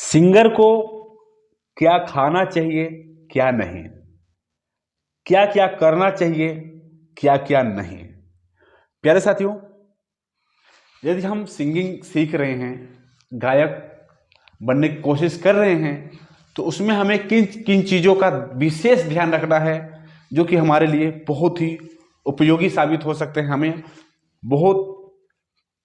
Singer को क्या खाना चाहिए, क्या नहीं, क्या क्या करना चाहिए, क्या क्या नहीं। प्यारे साथियों, यदि हम सिंगिंग सीख रहे हैं, गायक बनने की कोशिश कर रहे हैं, तो उसमें हमें किन किन चीज़ों का विशेष ध्यान रखना है जो कि हमारे लिए बहुत ही उपयोगी साबित हो सकते हैं, हमें बहुत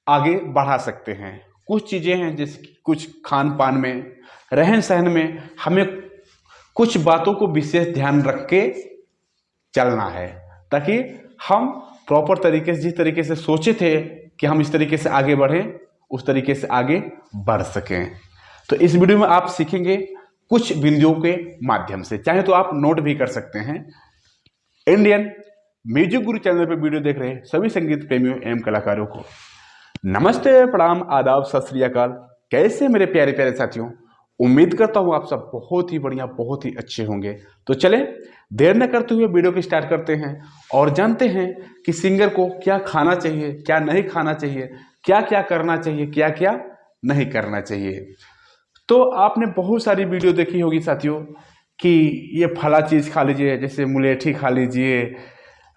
आगे बढ़ा सकते हैं। कुछ चीज़ें हैं जैसे कि कुछ खान पान में, रहन सहन में हमें कुछ बातों को विशेष ध्यान रख के चलना है, ताकि हम प्रॉपर तरीके से, जिस तरीके से सोचे थे कि हम इस तरीके से आगे बढ़ें, उस तरीके से आगे बढ़ सकें। तो इस वीडियो में आप सीखेंगे कुछ बिंदुओं के माध्यम से। चाहे तो आप नोट भी कर सकते हैं। इंडियन म्यूजिक गुरु चैनल पर वीडियो देख रहे सभी संगीत प्रेमियों एवं कलाकारों को नमस्ते, प्रणाम, आदाब, सत श्री अकाल। कैसे मेरे प्यारे प्यारे साथियों, उम्मीद करता हूँ आप सब बहुत ही बढ़िया, बहुत ही अच्छे होंगे। तो चले देर न करते हुए वीडियो को स्टार्ट करते हैं और जानते हैं कि सिंगर को क्या खाना चाहिए, क्या नहीं खाना चाहिए, क्या क्या करना चाहिए, क्या क्या नहीं करना चाहिए। तो आपने बहुत सारी वीडियो देखी होगी साथियों कि ये फला चीज़ खा लीजिए, जैसे मुलेठी खा लीजिए,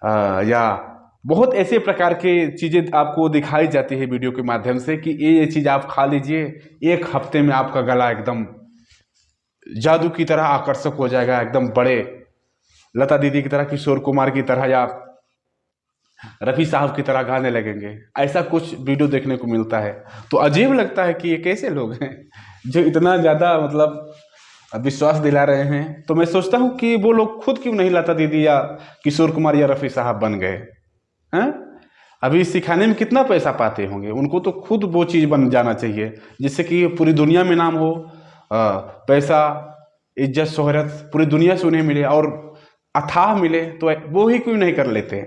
या बहुत ऐसे प्रकार के चीज़ें आपको दिखाई जाती है वीडियो के माध्यम से कि ये चीज़ आप खा लीजिए, एक हफ्ते में आपका गला एकदम जादू की तरह आकर्षक हो जाएगा, एकदम बड़े लता दीदी की तरह, किशोर कुमार की तरह या रफ़ी साहब की तरह गाने लगेंगे। ऐसा कुछ वीडियो देखने को मिलता है। तो अजीब लगता है कि ये कैसे लोग हैं जो इतना ज़्यादा विश्वास दिला रहे हैं। तो मैं सोचता हूँ कि वो लोग खुद क्यों नहीं लता दीदी या किशोर कुमार या रफ़ी साहब बन गए हैं। अभी सिखाने में कितना पैसा पाते होंगे, उनको तो खुद वो चीज़ बन जाना चाहिए जिससे कि पूरी दुनिया में नाम हो, पैसा, इज्जत, शोहरत पूरी दुनिया से उन्हें मिले और अथाह मिले। तो वो ही क्यों नहीं कर लेते।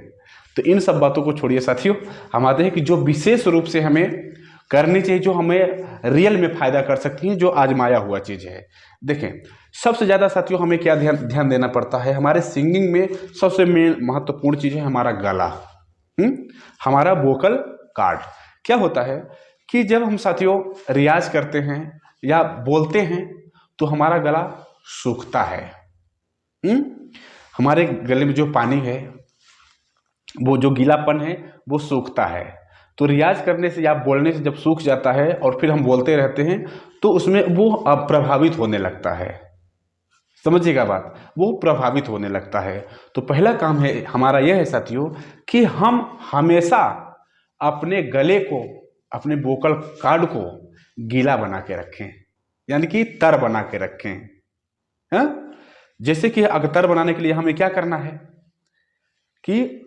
तो इन सब बातों को छोड़िए साथियों, हम आते हैं कि जो विशेष रूप से हमें करनी चाहिए, जो हमें रियल में फायदा कर सकती है, जो आजमाया हुआ चीज़ है। देखें, सबसे ज़्यादा साथियों हमें क्या ध्यान देना पड़ता है। हमारे सिंगिंग में सबसे मेन महत्वपूर्ण चीज़ है हमारा गला, हमारा वोकल कार्ड। क्या होता है कि जब हम साथियों रियाज करते हैं या बोलते हैं तो हमारा गला सूखता है। हमारे गले में जो पानी है, वो जो गीलापन है, वो सूखता है। तो रियाज करने से या बोलने से जब सूख जाता है और फिर हम बोलते रहते हैं तो उसमें वो प्रभावित होने लगता है। समझिएगा बात, वो प्रभावित होने लगता है। तो पहला काम है हमारा यह है साथियों कि हम हमेशा अपने गले को, अपने वोकल कार्ड को गीला बना के रखें, यानी कि तर बना के रखें। हाँ, जैसे कि अगर बनाने के लिए हमें क्या करना है कि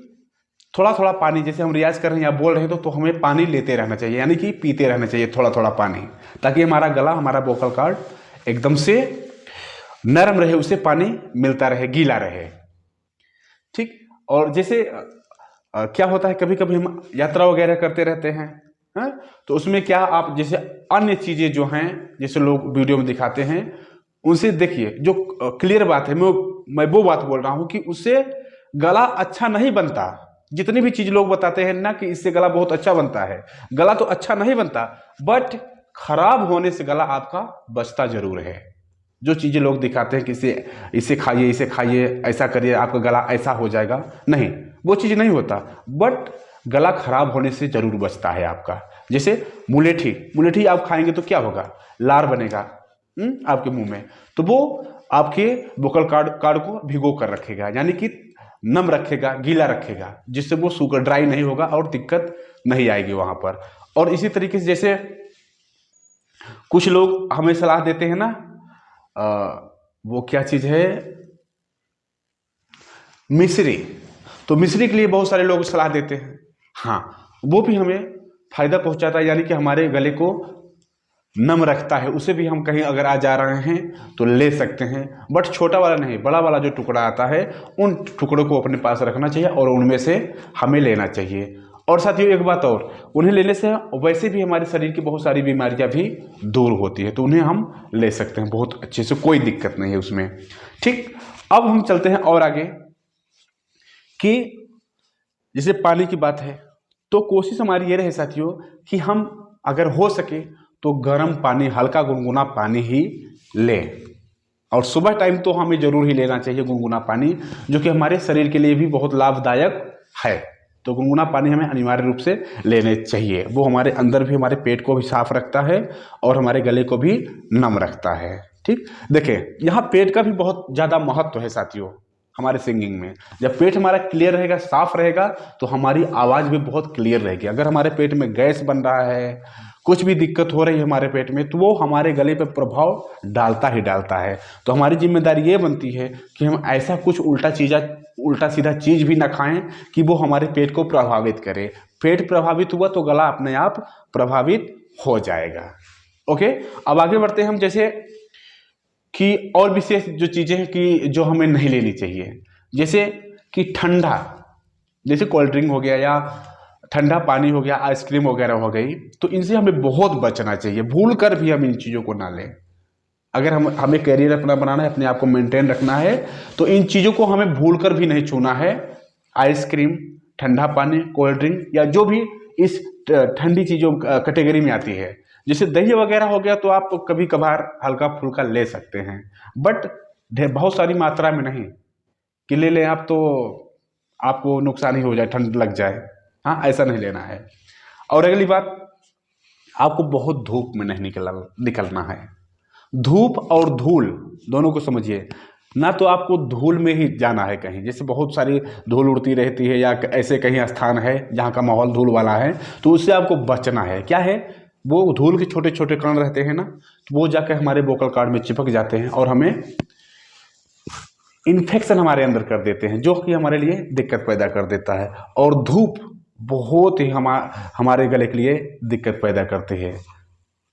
थोड़ा थोड़ा पानी, जैसे हम रियाज कर रहे हैं या बोल रहे हैं तो हमें पानी लेते रहना चाहिए, यानी कि पीते रहना चाहिए थोड़ा थोड़ा पानी, ताकि हमारा गला, हमारा वोकल कार्ड एकदम से नरम रहे, उसे पानी मिलता रहे, गीला रहे। ठीक। और जैसे क्या होता है, कभी कभी हम यात्रा वगैरह करते रहते हैं, तो उसमें क्या आप जैसे अन्य चीज़ें जो हैं, जैसे लोग वीडियो में दिखाते हैं, उनसे देखिए, जो क्लियर बात है, मैं वो बात बोल रहा हूँ कि उससे गला अच्छा नहीं बनता। जितनी भी चीज़ लोग बताते हैं ना कि इससे गला बहुत अच्छा बनता है, गला तो अच्छा नहीं बनता, बट खराब होने से गला आपका बचता जरूर है। जो चीज़ें लोग दिखाते हैं कि इसे खाइए, इसे खाइए, ऐसा करिए, आपका गला ऐसा हो जाएगा, नहीं, वो चीज़ नहीं होता, बट गला खराब होने से जरूर बचता है आपका। जैसे मुलेठी आप खाएंगे तो क्या होगा, लार बनेगा आपके मुंह में, तो वो आपके वोकल कार्ड को भिगो कर रखेगा, यानी कि नम रखेगा, गीला रखेगा, जिससे वो शुगर ड्राई नहीं होगा और दिक्कत नहीं आएगी वहां पर। और इसी तरीके से जैसे कुछ लोग हमें सलाह देते हैं ना, वो क्या चीज है, मिश्री। तो मिश्री के लिए बहुत सारे लोग सलाह देते हैं। हाँ, वो भी हमें फायदा पहुंचाता है, यानी कि हमारे गले को नम रखता है। उसे भी हम कहीं अगर आ जा रहे हैं तो ले सकते हैं, बट छोटा वाला नहीं, बड़ा वाला जो टुकड़ा आता है, उन टुकड़ों को अपने पास रखना चाहिए और उनमें से हमें लेना चाहिए। और साथियों एक बात और, उन्हें लेने से वैसे भी हमारे शरीर की बहुत सारी बीमारियां भी दूर होती है, तो उन्हें हम ले सकते हैं बहुत अच्छे से, कोई दिक्कत नहीं है उसमें। ठीक। अब हम चलते हैं और आगे कि जैसे पानी की बात है, तो कोशिश हमारी ये रहे साथियों कि हम अगर हो सके तो गर्म पानी, हल्का गुनगुना पानी ही लें। और सुबह टाइम तो हमें जरूर ही लेना चाहिए गुनगुना पानी, जो कि हमारे शरीर के लिए भी बहुत लाभदायक है। तो गुनगुना पानी हमें अनिवार्य रूप से लेने चाहिए। वो हमारे अंदर भी, हमारे पेट को भी साफ रखता है और हमारे गले को भी नम रखता है। ठीक, देखिए यहाँ पेट का भी बहुत ज़्यादा महत्व है साथियों हमारे सिंगिंग में। जब पेट हमारा क्लियर रहेगा, साफ रहेगा, तो हमारी आवाज़ भी बहुत क्लियर रहेगी। अगर हमारे पेट में गैस बन रहा है, कुछ भी दिक्कत हो रही है हमारे पेट में, तो वो हमारे गले पे प्रभाव डालता ही डालता है। तो हमारी जिम्मेदारी ये बनती है कि हम ऐसा कुछ उल्टा सीधा चीज़ भी ना खाएं कि वो हमारे पेट को प्रभावित करे। पेट प्रभावित हुआ तो गला अपने आप प्रभावित हो जाएगा। ओके, अब आगे बढ़ते हैं हम, जैसे कि और विशेष जो चीज़ें हैं कि जो हमें नहीं लेनी चाहिए, जैसे कि ठंडा, जैसे कोल्ड ड्रिंक हो गया या ठंडा पानी हो गया, आइसक्रीम वगैरह हो गई, तो इनसे हमें बहुत बचना चाहिए। भूल कर भी हम इन चीज़ों को ना लें। अगर हमें कैरियर अपना बनाना है, अपने आप को मेंटेन रखना है, तो इन चीज़ों को हमें भूल कर भी नहीं छूना है। आइसक्रीम, ठंडा पानी, कोल्ड ड्रिंक या जो भी इस ठंडी चीज़ों कैटेगरी में आती है, जैसे दही वगैरह हो गया, तो आप कभी कभार हल्का फुल्का ले सकते हैं, बट बहुत सारी मात्रा में नहीं कि ले लें आप तो आपको नुकसान ही हो जाए, ठंड लग जाए। हाँ, ऐसा नहीं लेना है। और अगली बात, आपको बहुत धूप में नहीं निकलना है। धूप और धूल दोनों को समझिए ना। तो आपको धूल में ही जाना है कहीं, जैसे बहुत सारी धूल उड़ती रहती है या ऐसे कहीं स्थान है जहाँ का माहौल धूल वाला है, तो उससे आपको बचना है। क्या है, वो धूल के छोटे छोटे कण रहते हैं ना, तो वो जाकर हमारे वोकल कॉर्ड में चिपक जाते हैं और हमें इन्फेक्शन हमारे अंदर कर देते हैं, जो कि हमारे लिए दिक्कत पैदा कर देता है। और धूप बहुत ही हमारे गले के लिए दिक्कत पैदा करती है।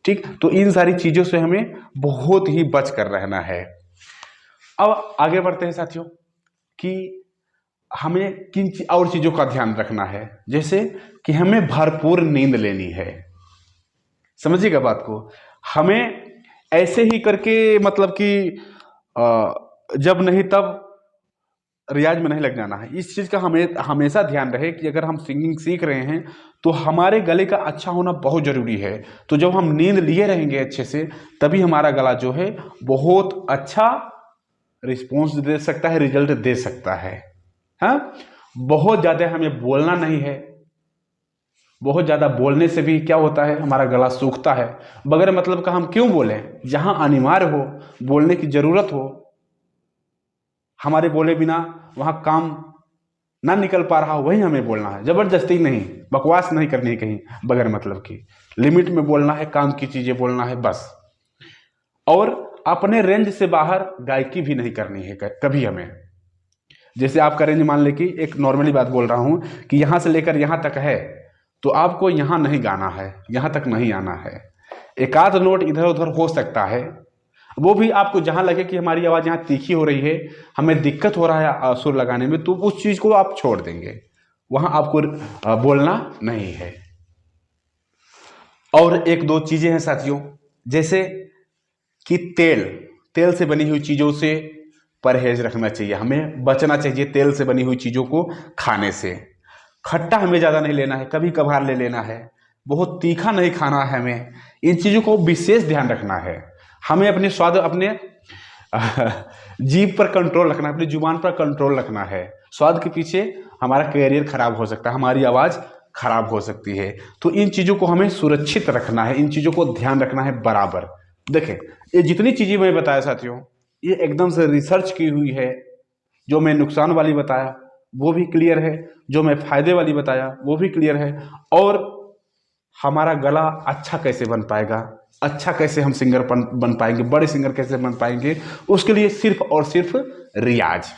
ठीक, तो इन सारी चीज़ों से हमें बहुत ही बच कर रहना है। अब आगे बढ़ते हैं साथियों कि हमें किन और चीज़ों का ध्यान रखना है, जैसे कि हमें भरपूर नींद लेनी है। समझिएगा बात को, हमें ऐसे ही करके मतलब कि जब नहीं तब रियाज में नहीं लग जाना है। इस चीज़ का हमें हमेशा ध्यान रहे कि अगर हम सिंगिंग सीख रहे हैं तो हमारे गले का अच्छा होना बहुत ज़रूरी है। तो जब हम नींद लिए रहेंगे अच्छे से, तभी हमारा गला जो है बहुत अच्छा रिस्पॉन्स दे सकता है, रिजल्ट दे सकता है। हाँ, बहुत ज़्यादा हमें बोलना नहीं है। बहुत ज़्यादा बोलने से भी क्या होता है, हमारा गला सूखता है। बगैर मतलब का हम क्यों बोलें? जहाँ अनिवार्य हो, बोलने की ज़रूरत हो, हमारे बोले बिना वहाँ काम ना निकल पा रहा हो, वही हमें बोलना है। ज़बरदस्ती नहीं, बकवास नहीं करनी है कहीं बगैर मतलब की। लिमिट में बोलना है, काम की चीज़ें बोलना है बस। और अपने रेंज से बाहर गायकी भी नहीं करनी है कभी हमें। जैसे आपका रेंज मान ले कि एक नॉर्मली बात बोल रहा हूँ कि यहाँ से लेकर यहाँ तक है, तो आपको यहाँ नहीं गाना है, यहाँ तक नहीं आना है। एक आध नोट इधर उधर हो सकता है, वो भी आपको जहाँ लगे कि हमारी आवाज़ यहाँ तीखी हो रही है, हमें दिक्कत हो रहा है सुर लगाने में, तो उस चीज़ को आप छोड़ देंगे, वहाँ आपको बोलना नहीं है। और एक दो चीज़ें हैं साथियों, जैसे कि तेल से बनी हुई चीज़ों से परहेज रखना चाहिए, हमें बचना चाहिए तेल से बनी हुई चीज़ों को खाने से। खट्टा हमें ज़्यादा नहीं लेना है, कभी कभार ले लेना है। बहुत तीखा नहीं खाना है हमें, इन चीज़ों को विशेष ध्यान रखना है। हमें अपने स्वाद, अपने जीभ पर कंट्रोल रखना है, अपनी जुबान पर कंट्रोल रखना है। स्वाद के पीछे हमारा कैरियर खराब हो सकता है, हमारी आवाज़ खराब हो सकती है। तो इन चीज़ों को हमें सुरक्षित रखना है, इन चीज़ों को ध्यान रखना है बराबर। देखें, ये जितनी चीज़ें मैं बताया साथियों, ये एकदम से रिसर्च की हुई है। जो मैं नुकसान वाली बताया वो भी क्लियर है, जो मैं फायदे वाली बताया वो भी क्लियर है। और हमारा गला अच्छा कैसे बन पाएगा, अच्छा कैसे हम सिंगर बन पाएंगे, बड़े सिंगर कैसे बन पाएंगे, उसके लिए सिर्फ और सिर्फ रियाज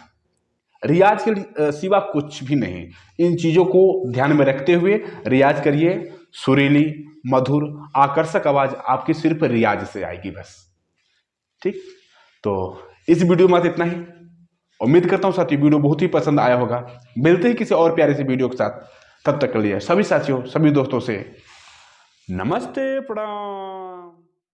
के सिवा कुछ भी नहीं। इन चीज़ों को ध्यान में रखते हुए रियाज करिए। सुरीली, मधुर, आकर्षक आवाज़ आपकी सिर्फ रियाज से आएगी बस। ठीक, तो इस वीडियो में इतना ही। उम्मीद करता हूँ साथियों वीडियो बहुत ही पसंद आया होगा। मिलते हैं किसी और प्यारे से वीडियो के साथ, तब तक के लिए सभी साथियों, सभी दोस्तों से नमस्ते, प्रणाम।